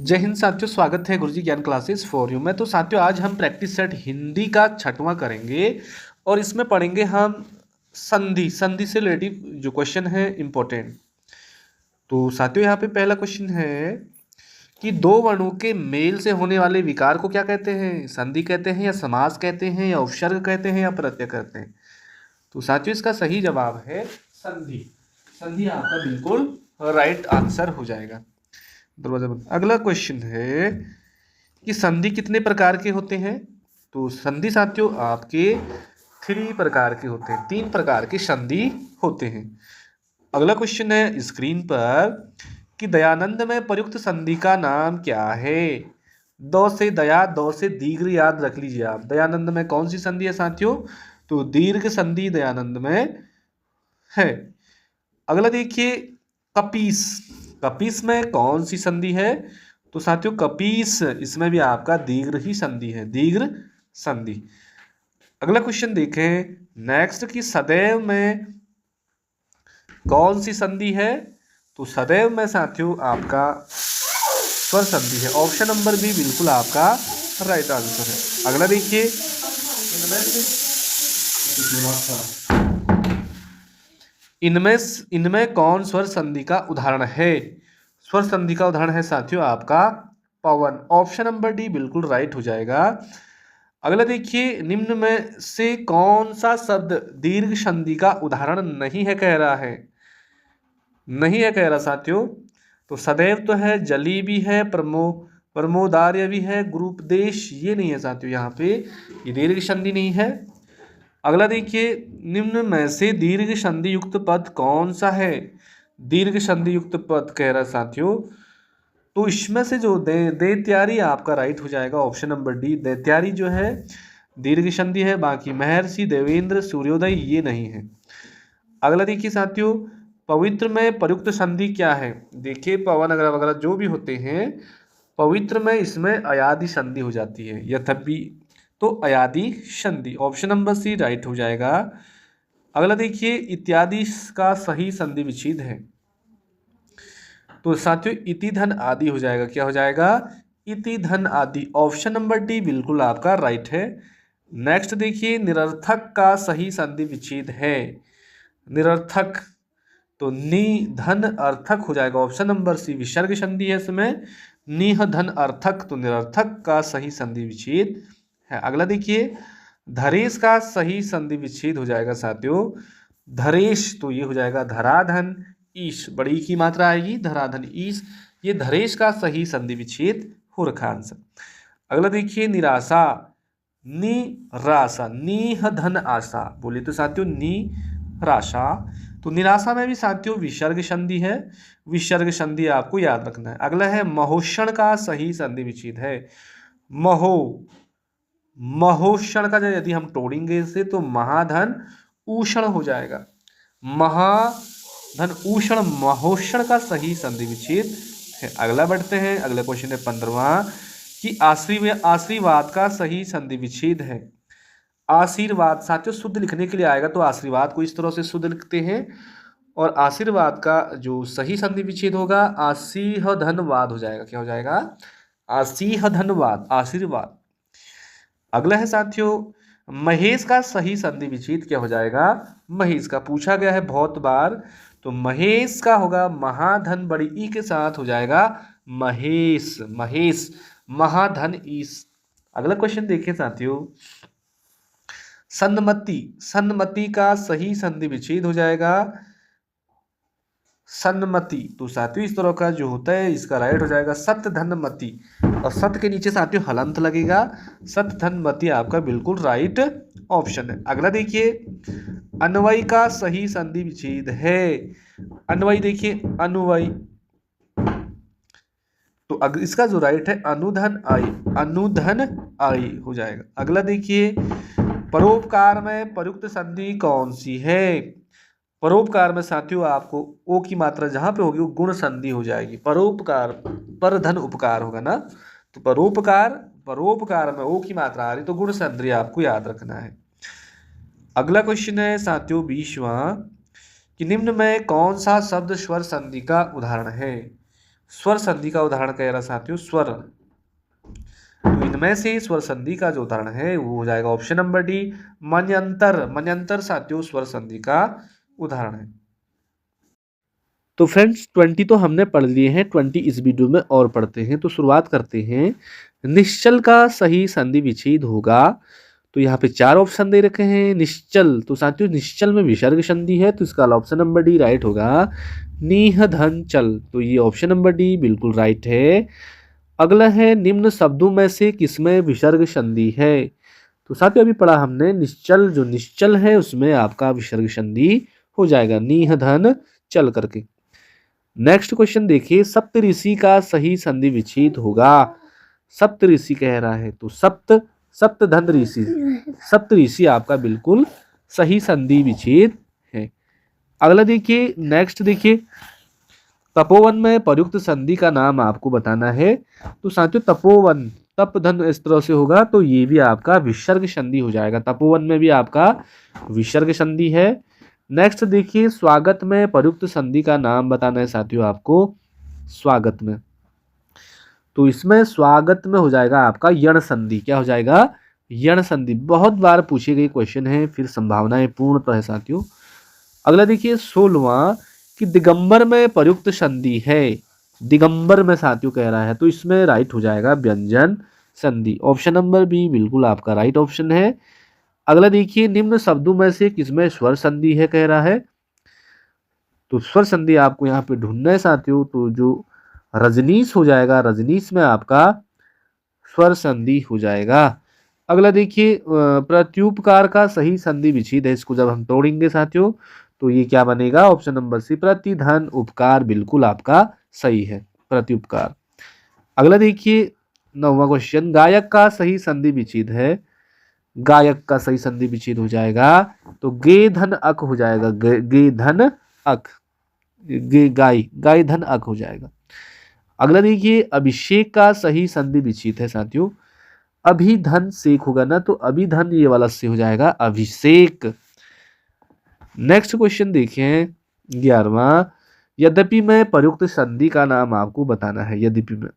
जय हिंद साथियों, स्वागत है गुरुजी ज्ञान क्लासेस फॉर यू में। तो साथियों आज हम प्रैक्टिस सेट हिंदी का 6वां करेंगे और इसमें पढ़ेंगे हम संधि से रिलेटिव जो क्वेश्चन है इम्पोर्टेंट। तो साथियों यहाँ पे पहला क्वेश्चन है कि दो वर्णों के मेल से होने वाले विकार को क्या कहते हैं? संधि कहते हैं या समास कहते हैं या उपसर्ग कहते हैं या प्रत्यय कहते हैं? तो साथियों इसका सही जवाब है संधि। संधि आपका बिल्कुल राइट आंसर हो जाएगा। दरवाजा बंद। अगला क्वेश्चन है कि संधि कितने प्रकार के होते हैं? तो संधि साथियों आपके 3 प्रकार के होते हैं, 3 प्रकार के संधि होते हैं। अगला क्वेश्चन है स्क्रीन पर कि दयानंद में प्रयुक्त संधि का नाम क्या है? दो से दया, दो से दीर्घ याद रख लीजिए आप। दयानंद में कौन सी संधि है साथियों? तो दीर्घ संधि दयानंद में है। अगला देखिए कपीस। कपीस में कौन सी संधि है? तो साथियों कपीस इसमें भी आपका दीर्घ ही संधि है, दीर्घ संधि। अगला क्वेश्चन देखें नेक्स्ट कि सदैव में कौन सी संधि है? तो सदैव में साथियों आपका स्वर संधि है। ऑप्शन नंबर बी बिल्कुल आपका राइट आंसर है। अगला देखिए इनमें कौन स्वर संधि का उदाहरण है? स्वर संधि का उदाहरण है साथियों आपका पवन। ऑप्शन नंबर डी बिल्कुल राइट हो जाएगा। अगला देखिए निम्न में से कौन सा शब्द दीर्घ संधि का उदाहरण नहीं है कह रहा है? नहीं है कह रहा साथियों। तो सदैव तो है, जली भी है, प्रमोदार्य भी है, गुरुपदेश ये नहीं है साथियों, यहाँ पे ये दीर्घ संधि नहीं है। अगला देखिए निम्न में से दीर्घ संधि युक्त पद कौन सा है? दीर्घ संधि युक्त पद कह रहा साथियों। तो इसमें से जो दैत्यारी आपका राइट हो जाएगा। ऑप्शन नंबर डी दैत्यारी जो है दीर्घ संधि है। बाकी महर्षि, देवेंद्र, सूर्योदय ये नहीं है। अगला देखिए साथियों पवित्र में प्रयुक्त संधि क्या है? देखिए पवन अगर वगैरह जो भी होते हैं पवित्र में इसमें अयादि संधि हो जाती है। यद्यपि तो अयादि संधि। ऑप्शन नंबर सी राइट हो जाएगा। अगला देखिए इत्यादि का सही संधि विच्छेद है। तो साथियों इति धन आदि हो जाएगा। क्या हो जाएगा? इति धन आदि। ऑप्शन नंबर डी बिल्कुल आपका राइट है। नेक्स्ट देखिए निरर्थक का सही संधि विच्छेद है। निरर्थक तो नि धन अर्थक हो जाएगा। ऑप्शन नंबर सी विसर्ग संधि है इसमें। निह धन अर्थक तो निरर्थक का सही संधि विच्छेद है। अगला देखिए धरेश का सही संधि विच्छेद हो जाएगा साथियों। धरेश तो ये हो जाएगा धराधन ईश, बड़ी की मात्रा आएगी धराधन ईश, ये धरेश का सही संधि विच्छेद हो रखा आंसर। अगला देखिए निराशा, निराशा, निह धन आशा बोले तो साथियों निराशा। तो निराशा में भी साथियों विसर्ग संधि है। विसर्ग संधि आपको याद रखना है। अगला है महोषण का सही संधि विच्छेद है। महोषण का यदि हम तोड़ेंगे इसे तो महाधन ऊषण हो जाएगा। महाधन ऊषण महोषण का सही संधि विच्छेद है। अगला बढ़ते हैं। अगला क्वेश्चन है 15वां कि आशीर्वाद का सही संधि विच्छेद है। आशीर्वाद साथियों शुद्ध लिखने के लिए आएगा तो आशीर्वाद को इस तरह से शुद्ध लिखते हैं और आशीर्वाद का जो सही संधि विच्छेद होगा आशीह धनवाद हो जाएगा। क्या हो जाएगा? आशीह धनवाद, आशीर्वाद। अगला है साथियों महेश का सही संधि विच्छेद क्या हो जाएगा? महेश का पूछा गया है बहुत बार। तो महेश का होगा महाधन बड़ी ई के साथ हो जाएगा महेश। महेश महाधन ईश। अगला क्वेश्चन देखिए साथियों सन्मति, सन्मति का सही संधि विच्छेद हो जाएगा सन्मति। तो साथियों इस तरह का जो होता है इसका राइट हो जाएगा सत्य धनमति और सत्य के नीचे साथियों हलंत लगेगा। सत्य धनमति आपका बिल्कुल राइट ऑप्शन है। अगला देखिए अन्वय का सही संधि विच्छेद है। अन्वय देखिए अन्वय तो इसका जो राइट है अनुधन आई, अनुधन आई हो जाएगा। अगला देखिए परोपकार में प्रयुक्त संधि कौन सी है? परोपकार में साथियों आपको ओ की मात्रा जहां पे होगी वो गुण संधि हो जाएगी। परोपकार पर धन उपकार होगा ना, तो परोपकार में ओ की मात्रा आ रही तो गुण संधि आपको याद रखना है। अगला क्वेश्चन है साथियों 20वां कि निम्न में कौन सा शब्द स्वर संधि का उदाहरण है? स्वर संधि का उदाहरण कह रहा साथियों स्वर, तो इनमें से स्वर संधि का जो उदाहरण है वो हो जाएगा ऑप्शन नंबर डी मन्यंतर। मन्यंतर साथियों स्वर संधि का उदाहरण है। तो फ्रेंड्स 20 तो हमने पढ़ लिए हैं, 20 इस वीडियो में और पढ़ते हैं। तो शुरुआत करते हैं। निश्चल का सही संधि विच्छेद होगा, तो यहाँ पे 4 ऑप्शन दे रखे हैं। निश्चल, तो साथियों निश्चल में विसर्ग संधि है, तो इसका ऑप्शन नंबर डी राइट होगा। नीह धन चल, तो ये ऑप्शन नंबर डी बिल्कुल राइट है। अगला है निम्न शब्दों में से किसमें विसर्ग संधि है, तो साथियों अभी पढ़ा हमने निश्चल, जो निश्चल है उसमें आपका विसर्ग संधि हो जाएगा नीह धन चल करके। नेक्स्ट क्वेश्चन देखिए, सप्तऋषि का सही संधि विच्छेद होगा। सप्तऋषि कह रहा है, तो सप्त धन ऋषि, सप्तऋषि आपका बिल्कुल सही संधि विच्छेद है। अगला देखिए, नेक्स्ट देखिए, तपोवन में प्रयुक्त संधि का नाम आपको बताना है। तो साथियों तपोवन तप धन इस तरह से होगा, तो ये भी आपका विसर्ग संधि हो जाएगा। तपोवन में भी आपका विसर्ग संधि है। नेक्स्ट देखिए, स्वागत में प्रयुक्त संधि का नाम बताना है साथियों आपको। स्वागत में, तो इसमें स्वागत में हो जाएगा आपका यण संधि। क्या हो जाएगा? यण संधि। बहुत बार पूछे गए क्वेश्चन है, फिर संभावनाएं पूर्णतः है साथियों। अगला देखिए 16वां कि दिगंबर में प्रयुक्त संधि है। दिगंबर में साथियों कह रहा है, तो इसमें राइट हो जाएगा व्यंजन संधि। ऑप्शन नंबर बी बिल्कुल आपका राइट ऑप्शन है। अगला देखिए, निम्न शब्दों में से किसमें स्वर संधि है कह रहा है, तो स्वर संधि आपको यहाँ पे ढूंढना है साथियों। तो जो रजनीश हो जाएगा, रजनीश में आपका स्वर संधि हो जाएगा। अगला देखिए, प्रत्युपकार का सही संधि विच्छेद है। इसको जब हम तोड़ेंगे साथियों, तो ये क्या बनेगा? ऑप्शन नंबर सी प्रतिधन उपकार बिल्कुल आपका सही है, प्रत्युपकार। अगला देखिए 9वां क्वेश्चन, गायक का सही संधि विच्छेद है। गायक का सही संधि विच्छेद हो जाएगा, तो गे धन अक हो जाएगा। गे धन अक, गे गाय, गाय धन अक हो जाएगा। अगला देखिए, अभिषेक का सही संधि विच्छेद है साथियों। अभिधन सेक होगा ना, तो अभिधन ये वाला से हो जाएगा अभिषेक। नेक्स्ट क्वेश्चन देखें 11वां, यद्यपि में प्रयुक्त संधि का नाम आपको बताना है। यद्यपि में,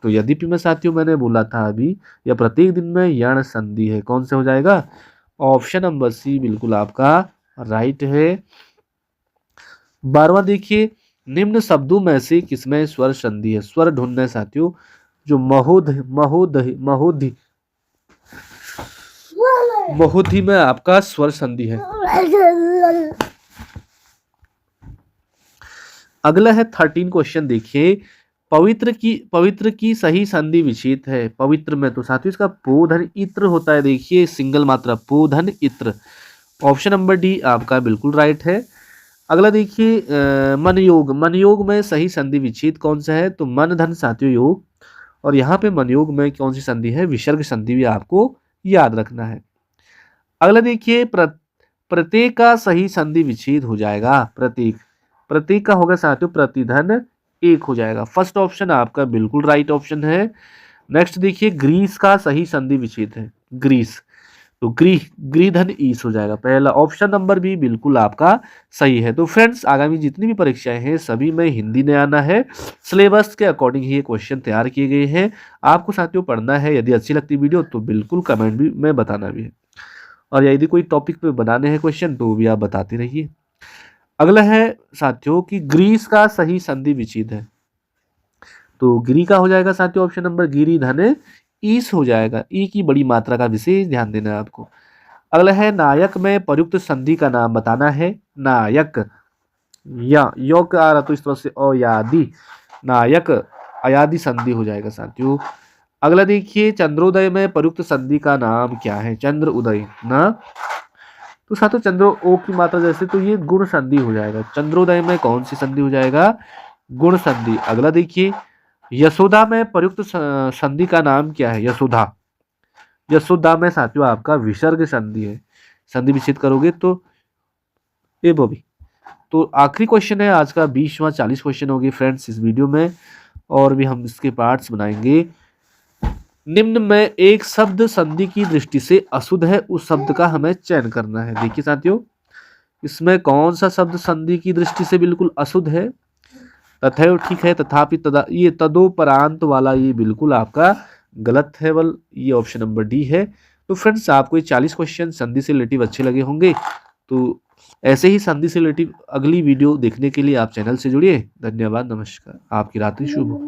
तो यद्यपि में साथियों मैंने बोला था अभी, या प्रत्येक दिन में यण संधि है। कौन से हो जाएगा? ऑप्शन नंबर सी बिल्कुल आपका राइट है। 12वां देखिए, निम्न शब्दों में से किसमें स्वर संधि है। स्वर ढूंढना है साथियों। जो महोध महोद महोधि, महोधि में आपका स्वर संधि है। अगला है 13 क्वेश्चन देखिए, पवित्र की सही संधि विच्छेद है। पवित्र में, तो साथियों इसका पोधन इत्र होता है। देखिए सिंगल मात्रा पोधन इत्र। ऑप्शन नंबर डी आपका बिल्कुल राइट है। अगला देखिए मनयोग, मनयोग में सही संधि विच्छेद कौन सा है, तो मन धन साथियों योग। और यहाँ पे मनयोग में कौन सी संधि है? विसर्ग संधि भी आपको याद रखना है। अगला देखिए, प्रत्येक का सही संधि विच्छेद हो जाएगा। प्रत्येक का होगा साथियों प्रतिधन एक हो जाएगा। फर्स्ट ऑप्शन आपका बिल्कुल राइट ऑप्शन है। नेक्स्ट देखिए, ग्रीस का सही संधि विच्छेद है। ग्रीस, तो ग्रीधन ईस हो जाएगा। पहला ऑप्शन नंबर भी बिल्कुल आपका सही है। तो फ्रेंड्स आगामी जितनी भी परीक्षाएं हैं सभी में हिंदी ने आना है। सिलेबस के अकॉर्डिंग ही ये क्वेश्चन तैयार किए गए हैं। आपको साथियों पढ़ना है। यदि अच्छी लगती वीडियो तो बिल्कुल कमेंट भी में बताना भी है, और यदि कोई टॉपिक पे बनाने हैं क्वेश्चन तो भी आप बताते रहिए। अगला है साथियों कि ग्रीस का सही संधि विच्छेद है। तो गिरी का हो जाएगा साथियों ऑप्शन नंबर गिरी धन ईस हो जाएगा। ई की बड़ी मात्रा का विशेष ध्यान देना है आपको। अगला है नायक में प्रयुक्त संधि का नाम बताना है। नायक, या योग आ रहा तो इस तरह से अयादि, नायक अयादि संधि हो जाएगा साथियों। अगला देखिए, चंद्रोदय में प्रयुक्त संधि का नाम क्या है? चंद्र उदय ना, तो साथियों चंद्र ओ की मात्रा जैसे, तो ये गुण संधि हो जाएगा। चंद्रोदय में कौन सी संधि हो जाएगा? गुण संधि। अगला देखिए, यशोदा में प्रयुक्त संधि का नाम क्या है? यशोदा, यशोदा में साथियों आपका विसर्ग संधि है। संधि विच्छेद करोगे तो ए बॉबी। तो आखिरी क्वेश्चन है आज का 20वां। 40 क्वेश्चन होंगे फ्रेंड्स इस वीडियो में, और भी हम इसके पार्ट्स बनाएंगे। निम्न में एक शब्द संधि की दृष्टि से अशुद्ध है, उस शब्द का हमें चयन करना है। देखिए साथियों, इसमें कौन सा शब्द संधि की दृष्टि से बिल्कुल अशुद्ध है? तथैव ठीक है, तथापि, तदा, ये तदोपरांत वाला ये बिल्कुल आपका गलत है, बल ये ऑप्शन नंबर डी है। तो फ्रेंड्स आपको ये 40 क्वेश्चन संधि से रिलेटिव अच्छे लगे होंगे, तो ऐसे ही संधि से रिलेटिव अगली वीडियो देखने के लिए आप चैनल से जुड़िए। धन्यवाद, नमस्कार, आपकी रात्रि शुभ हो।